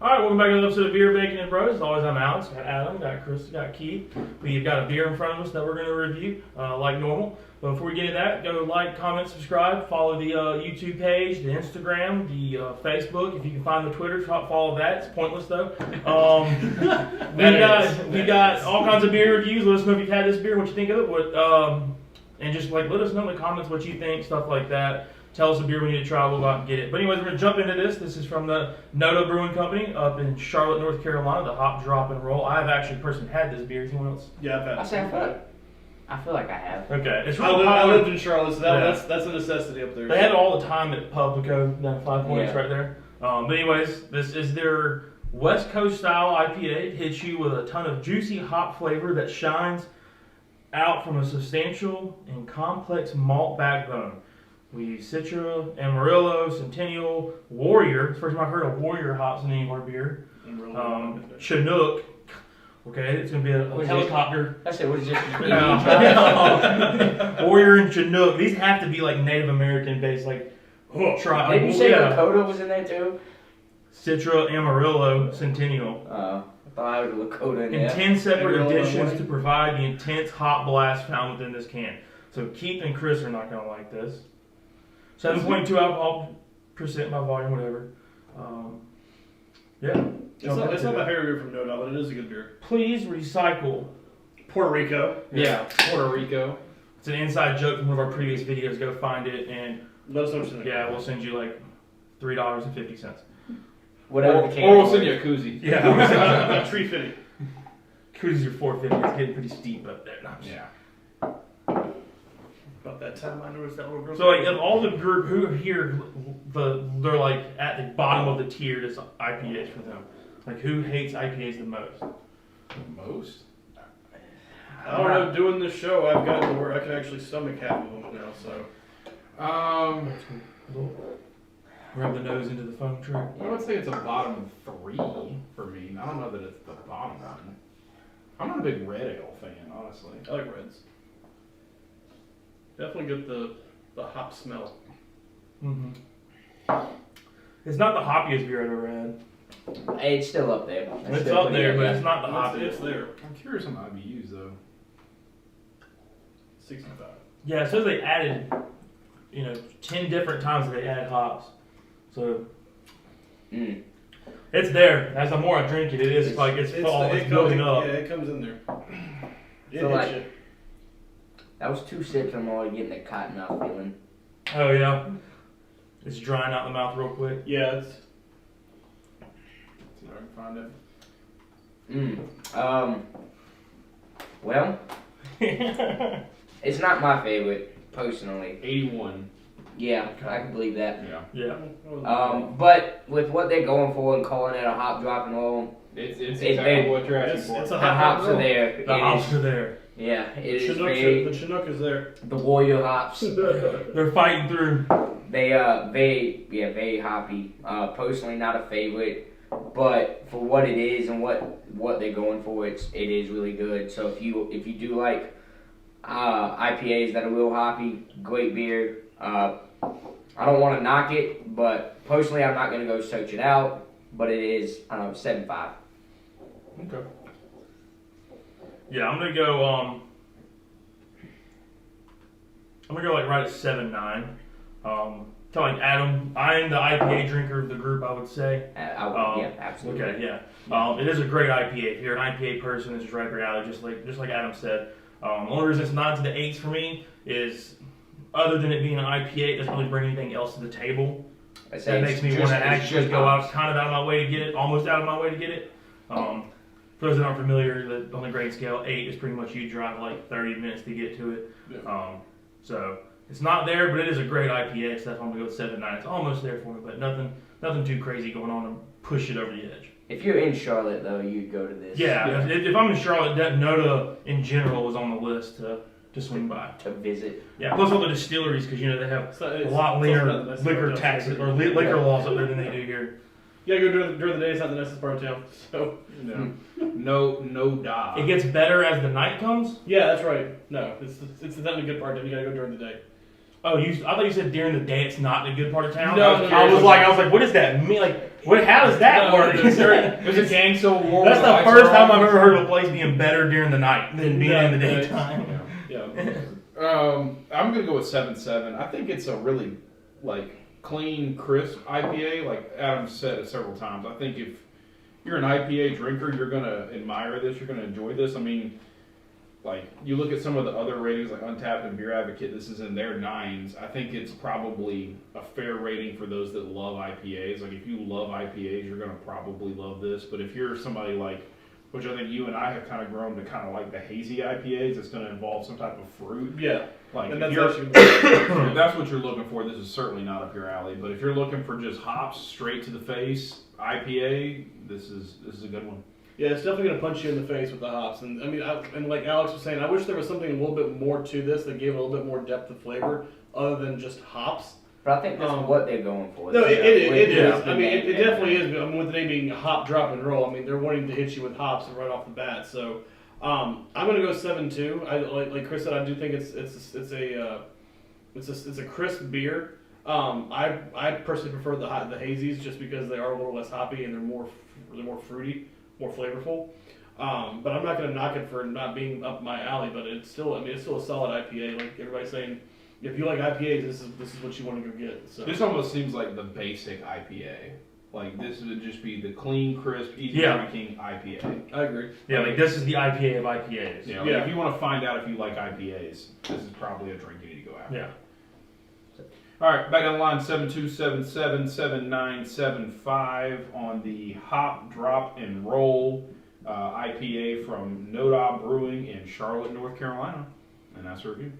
All right, welcome back to another episode of Beer, Bacon, and Bros. As always, I'm Alex, got Adam, got Chris, got Keith. We've got a beer in front of us that we're going to review, like normal. But before we get into that, go like, comment, subscribe, follow the YouTube page, the Instagram, the Facebook. If you can find the Twitter, follow that. It's pointless though. We got all kinds of beer reviews. Let us know if you've had this beer, what you think of it, and just like let us know in the comments what you think, stuff like that. Tell us the beer we need to try, we'll go out and get it. But anyways, we're going to jump into this. This is from the N.O.D.A Brewing Company up in Charlotte, North Carolina, the Hop, Drop, and Roll. I've actually personally had this beer. Has anyone else? Yeah, I've had it. I feel like I have. Okay. It's I lived in Charlotte, so that's a necessity up there. They had it all the time at Publico, down 5 points right there. But anyways, this is their West Coast style IPA. It hits you with a ton of juicy hop flavor that shines out from a substantial and complex malt backbone. We use Citra, Amarillo, Centennial, Warrior. It's the first time I've heard of Warrior hops in any of our beer. Chinook. Okay, it's going to be a helicopter. I said, what is this? Warrior and Chinook. These have to be like Native American based. Like, Did you say Lakota was in there too? Citra, Amarillo, Centennial. I thought I heard Lakota in there. And 10 separate additions to provide the intense hop blast found within this can. So Keith and Chris are not going to like this. 7.2 alcohol percent by volume, whatever. Yeah. It's not my favorite beer from N.O.D.A, but it is a good beer. Please recycle. Puerto Rico. Yeah, Puerto Rico. It's an inside joke from one of our previous videos. Go find it and let us know what you think. Yeah, we'll send you like $3.50. Whatever the can. Or we'll send you a koozie. Yeah. Tree fitting. Koozies are $4.50. It's getting pretty steep up there. Yeah. About that time I noticed that little girl. So like of all the group who are here, they're like at the bottom of the tier. This IPAs for them. Like who hates IPAs the most? Most? I don't know. Doing this show, I've gotten to where I can actually stomach half of them now. So. Rub the nose into the foam trick. I would say it's a bottom 3 for me. I don't know that it's the bottom one. I'm not a big red ale fan, honestly. I like reds. Definitely get the hop smell. Mm-hmm. It's not the hoppiest beer I've ever had. It's still up there. It's up there, but it's not the hoppiest. It's there. I'm curious on the IBUs though. 65. Yeah, it says they added, 10 different times they add hops. So it's there. As the more I drink it, it's building up. Yeah, it comes in there. That was 2 sips. I'm already getting the cotton mouth feeling. Oh yeah, it's drying out the mouth real quick. Yeah, it's. See if I can find it. Well, it's not my favorite personally. 81. Yeah, I can believe that. Yeah. But with what they're going for and calling it a hop, drop, and roll, it's exactly what you're asking for. It's the hops are there. The hops are there. Yeah, it is the Chinook is there. The Warrior hops. They're fighting through. Very hoppy. Personally, not a favorite, but for what it is and what they're going for, it is really good. So if you do like IPAs that are real hoppy, great beer. I don't want to knock it, but personally, I'm not gonna go search it out. But it is 7.5. Okay. Yeah, I'm gonna go. Like right at 7.9. Kind of like Adam. I'm the IPA drinker of the group, I would say. Yeah, absolutely. Okay, yeah. It is a great IPA. If you're an IPA person, this is right up your alley. Just like Adam said. The only reason it's not to the 8s for me is, other than it being an IPA, it doesn't really bring anything else to the table. That makes me want to actually go out of my way to get it, almost out of my way to get it. For those that aren't familiar, on the grade scale, 8 is pretty much you drive like 30 minutes to get to it. Yeah. So it's not there, but it is a great IPA. So that's why I'm gonna go 7.9. It's almost there for me, but nothing too crazy going on to push it over the edge. If you're in Charlotte, though, you'd go to this. Yeah. If I'm in Charlotte, N.O.D.A in general was on the list to swing by. To visit. Yeah, plus all the distilleries, because they have a lot leaner liquor taxes or liquor laws up there than they do here. You gotta go during the day. It's not the nicest part of town. So No-da. It gets better as the night comes. Yeah, that's right. No, it's not a good part. You gotta go during the day. Oh, I thought you said during the day it's not a good part of town. No, I was like, what does that mean? Like, how does that work? There's a gang civil war. That's the first time I've ever heard of a place being better during the night than being in the daytime. Yeah. I'm gonna go with 7.7. I think it's a really clean, crisp IPA. Like Adam said it several times. I think if you're an IPA drinker, you're gonna admire this. You're gonna enjoy this. I mean, you look at some of the other ratings like Untappd and Beer Advocate. This is in their 9s. I think it's probably a fair rating for those that love IPAs. Like if you love IPAs, you're gonna probably love this. But if you're somebody which I think you and I have kind of grown to kind of like the hazy IPAs, it's going to involve some type of fruit. Yeah. And that's if that's what you're looking for, this is certainly not up your alley. But if you're looking for just hops straight to the face IPA, this is a good one. Yeah, it's definitely going to punch you in the face with the hops. And I mean, and like Alex was saying, I wish there was something a little bit more to this that gave a little bit more depth of flavor other than just hops. But I think that's what they're going for. No, it is. I I mean, it definitely is. I mean, with the name being hop, drop, and roll, I mean, they're wanting to hit you with hops right off the bat. So, I'm going to go 7.2. I like Chris said. I do think it's a crisp beer. I personally prefer the hazies just because they are a little less hoppy and they're more fruity, more flavorful. But I'm not going to knock it for not being up my alley. But it's still a solid IPA. Like everybody's saying. If you like IPAs, this is what you want to go get. So. This almost seems like the basic IPA. Like this would just be the clean, crisp, easy drinking IPA. I agree. Yeah, this is the IPA of IPAs. You know, if you want to find out if you like IPAs, this is probably a drink you need to go after. Yeah. All right, back on the line, 7.2, 7.7, 7.9, 7.5 on the Hop, Drop, and Roll IPA from N.O.D.A Brewing in Charlotte, North Carolina. And that's a review.